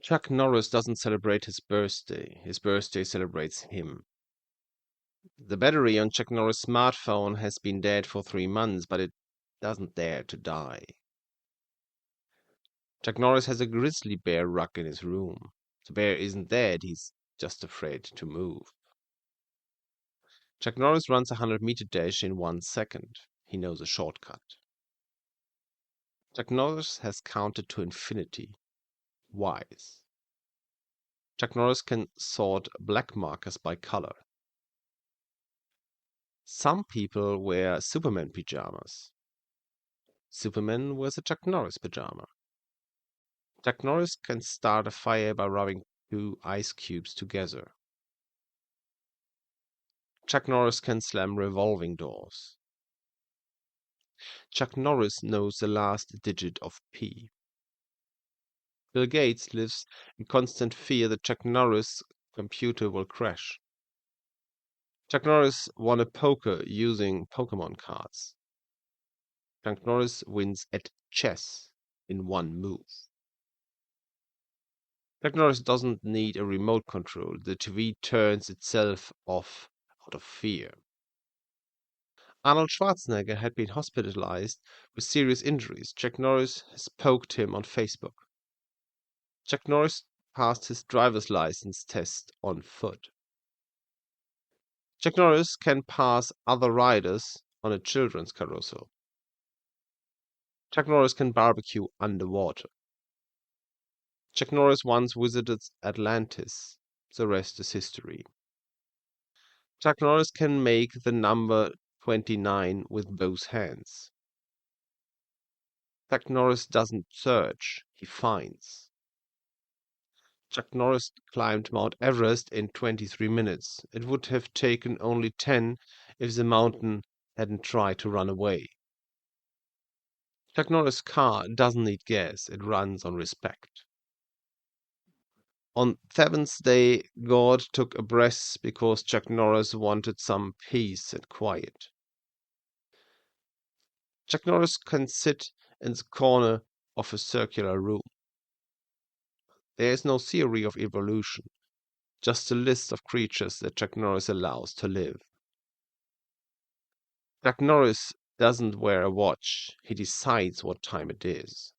Chuck Norris doesn't celebrate his birthday celebrates him. The battery on Chuck Norris' smartphone has been dead for 3 months, but it doesn't dare to die. Chuck Norris has a grizzly bear rug in his room. The bear isn't dead, he's just afraid to move. Chuck Norris runs a 100-meter dash in 1 second. He knows a shortcut. Chuck Norris has counted to infinity. Wise. Chuck Norris can sort black markers by color. Some people wear Superman pajamas. Superman wears a Chuck Norris pajama. Chuck Norris can start a fire by rubbing 2 ice cubes together. Chuck Norris can slam revolving doors. Chuck Norris knows the last digit of P. Bill Gates lives in constant fear that Chuck Norris' computer will crash. Chuck Norris won a poker using Pokemon cards. Chuck Norris wins at chess in 1 move. Chuck Norris doesn't need a remote control. The TV turns itself off out of fear. Arnold Schwarzenegger had been hospitalized with serious injuries. Chuck Norris has poked him on Facebook. Chuck Norris passed his driver's license test on foot. Chuck Norris can pass other riders on a children's carousel. Chuck Norris can barbecue underwater. Chuck Norris once visited Atlantis. The rest is history. Chuck Norris can make the number 29 with both hands. Chuck Norris doesn't search, he finds. Chuck Norris climbed Mount Everest in 23 minutes. It would have taken only 10 if the mountain hadn't tried to run away. Chuck Norris' car doesn't need gas, it runs on respect. On seventh day, God took a breath because Chuck Norris wanted some peace and quiet. Chuck Norris can sit in the corner of a circular room. There is no theory of evolution, just a list of creatures that Chuck Norris allows to live. Chuck Norris doesn't wear a watch, he decides what time it is.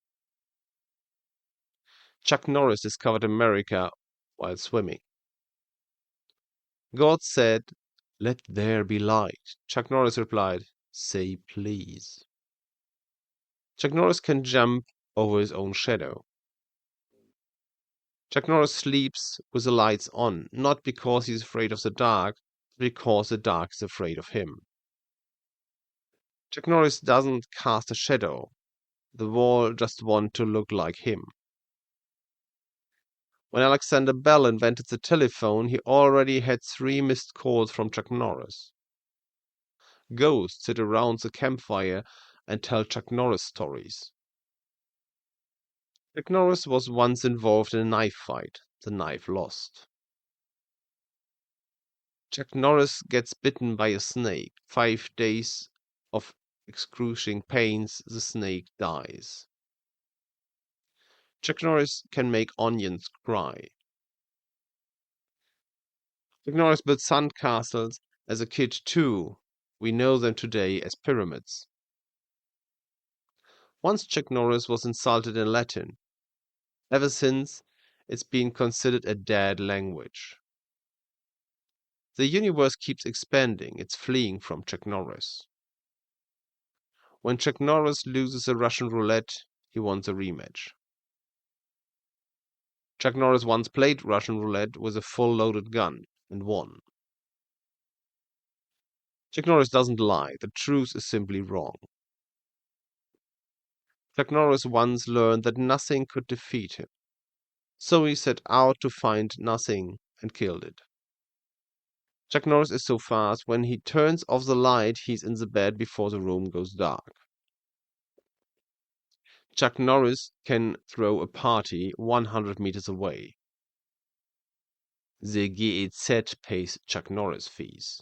Chuck Norris discovered America while swimming. God said, "Let there be light." Chuck Norris replied, "Say please." Chuck Norris can jump over his own shadow. Chuck Norris sleeps with the lights on, not because he's afraid of the dark, but because the dark is afraid of him. Chuck Norris doesn't cast a shadow. The wall just wants to look like him. When Alexander Bell invented the telephone, he already had 3 missed calls from Chuck Norris. Ghosts sit around the campfire and tell Chuck Norris stories. Chuck Norris was once involved in a knife fight. The knife lost. Chuck Norris gets bitten by a snake. 5 days of excruciating pains, the snake dies. Chuck Norris can make onions cry. Chuck Norris built sandcastles as a kid too. We know them today as pyramids. Once Chuck Norris was insulted in Latin. Ever since, it's been considered a dead language. The universe keeps expanding, it's fleeing from Chuck Norris. When Chuck Norris loses a Russian roulette, he wants a rematch. Chuck Norris once played Russian roulette with a full loaded gun and won. Chuck Norris doesn't lie, the truth is simply wrong. Chuck Norris once learned that nothing could defeat him. So he set out to find nothing and killed it. Chuck Norris is so fast, when he turns off the light, he's in the bed before the room goes dark. Chuck Norris can throw a party 100 meters away. The GEZ pays Chuck Norris fees.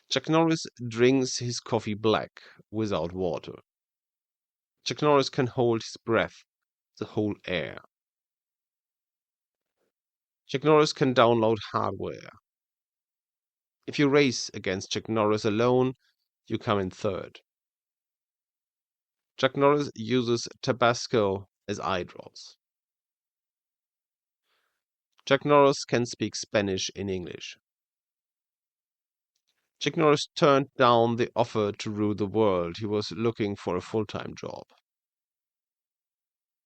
Chuck Norris drinks his coffee black without water. Chuck Norris can hold his breath, the whole air. Chuck Norris can download hardware. If you race against Chuck Norris alone, you come in third. Chuck Norris uses Tabasco as eye drops. Chuck Norris can speak Spanish in English. Chuck Norris turned down the offer to rule the world. He was looking for a full-time job.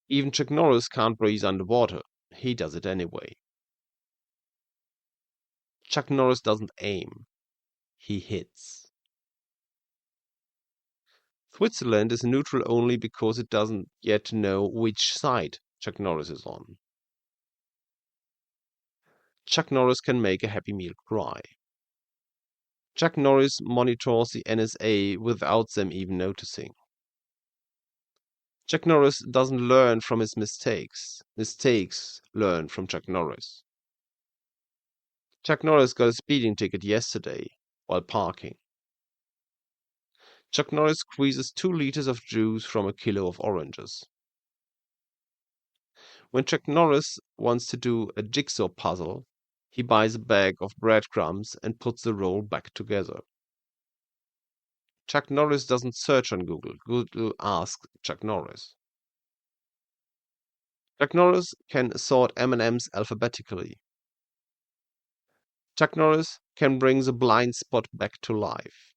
Even Chuck Norris can't breathe underwater. He does it anyway. Chuck Norris doesn't aim. He hits. Switzerland is neutral only because it doesn't yet know which side Chuck Norris is on. Chuck Norris can make a Happy Meal cry. Chuck Norris monitors the NSA without them even noticing. Chuck Norris doesn't learn from his mistakes. Mistakes learn from Chuck Norris. Chuck Norris got a speeding ticket yesterday while parking. Chuck Norris squeezes 2 liters of juice from a kilo of oranges. When Chuck Norris wants to do a jigsaw puzzle, he buys a bag of breadcrumbs and puts the roll back together. Chuck Norris doesn't search on Google. Google asks Chuck Norris. Chuck Norris can sort M&Ms alphabetically. Chuck Norris can bring the blind spot back to life.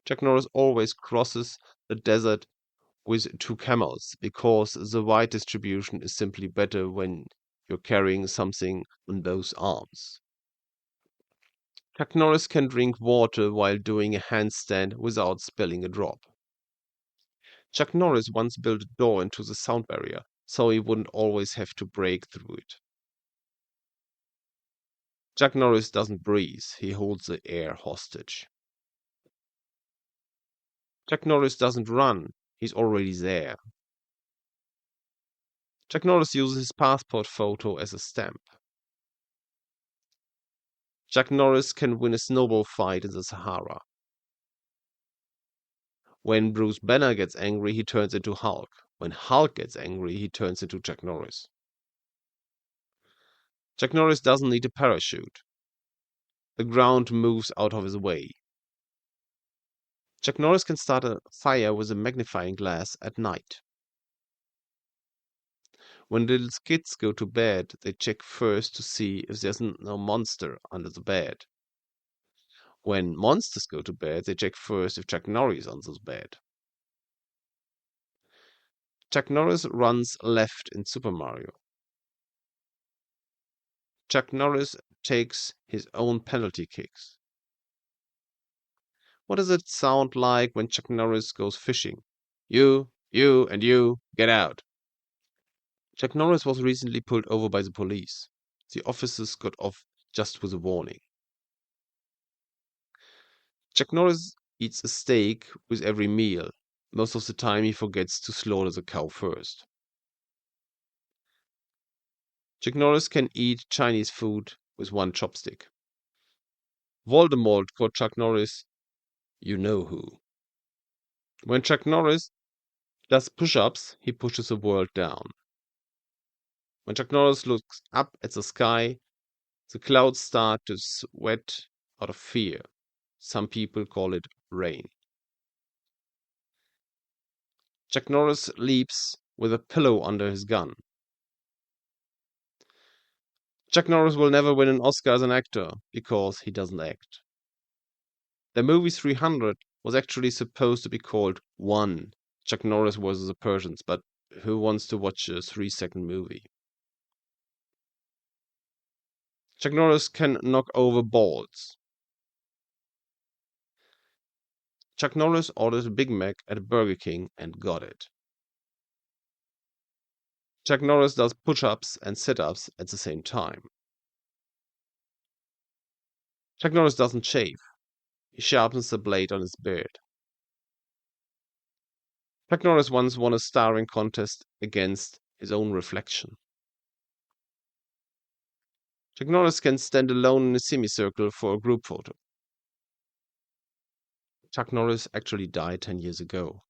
Chuck Norris always crosses the desert with 2 camels because the weight distribution is simply better when you're carrying something on both arms. Chuck Norris can drink water while doing a handstand without spilling a drop. Chuck Norris once built a door into the sound barrier so he wouldn't always have to break through it. Chuck Norris doesn't breathe, he holds the air hostage. Chuck Norris doesn't run, he's already there. Chuck Norris uses his passport photo as a stamp. Chuck Norris can win a snowball fight in the Sahara. When Bruce Banner gets angry, he turns into Hulk. When Hulk gets angry, he turns into Chuck Norris. Chuck Norris doesn't need a parachute. The ground moves out of his way. Chuck Norris can start a fire with a magnifying glass at night. When little kids go to bed, they check first to see if there's no monster under the bed. When monsters go to bed, they check first if Chuck Norris is on the bed. Chuck Norris runs left in Super Mario. Chuck Norris takes his own penalty kicks. What does it sound like when Chuck Norris goes fishing? You, and you, get out. Chuck Norris was recently pulled over by the police. The officers got off just with a warning. Chuck Norris eats a steak with every meal. Most of the time he forgets to slaughter the cow first. Chuck Norris can eat Chinese food with 1 chopstick. Voldemort called Chuck Norris, you know who. When Chuck Norris does push-ups, he pushes the world down. When Chuck Norris looks up at the sky, the clouds start to sweat out of fear. Some people call it rain. Chuck Norris leaps with a pillow under his gun. Chuck Norris will never win an Oscar as an actor because he doesn't act. The movie 300 was actually supposed to be called One, Chuck Norris versus the Persians, but who wants to watch a 3-second movie? Chuck Norris can knock over balls. Chuck Norris ordered a Big Mac at Burger King and got it. Chuck Norris does push-ups and sit-ups at the same time. Chuck Norris doesn't shave. He sharpens the blade on his beard. Chuck Norris once won a starring contest against his own reflection. Chuck Norris can stand alone in a semicircle for a group photo. Chuck Norris actually died 10 years ago.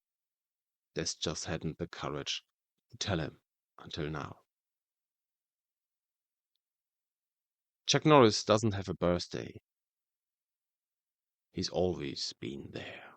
Des just hadn't the courage to tell him until now. Chuck Norris doesn't have a birthday. He's always been there.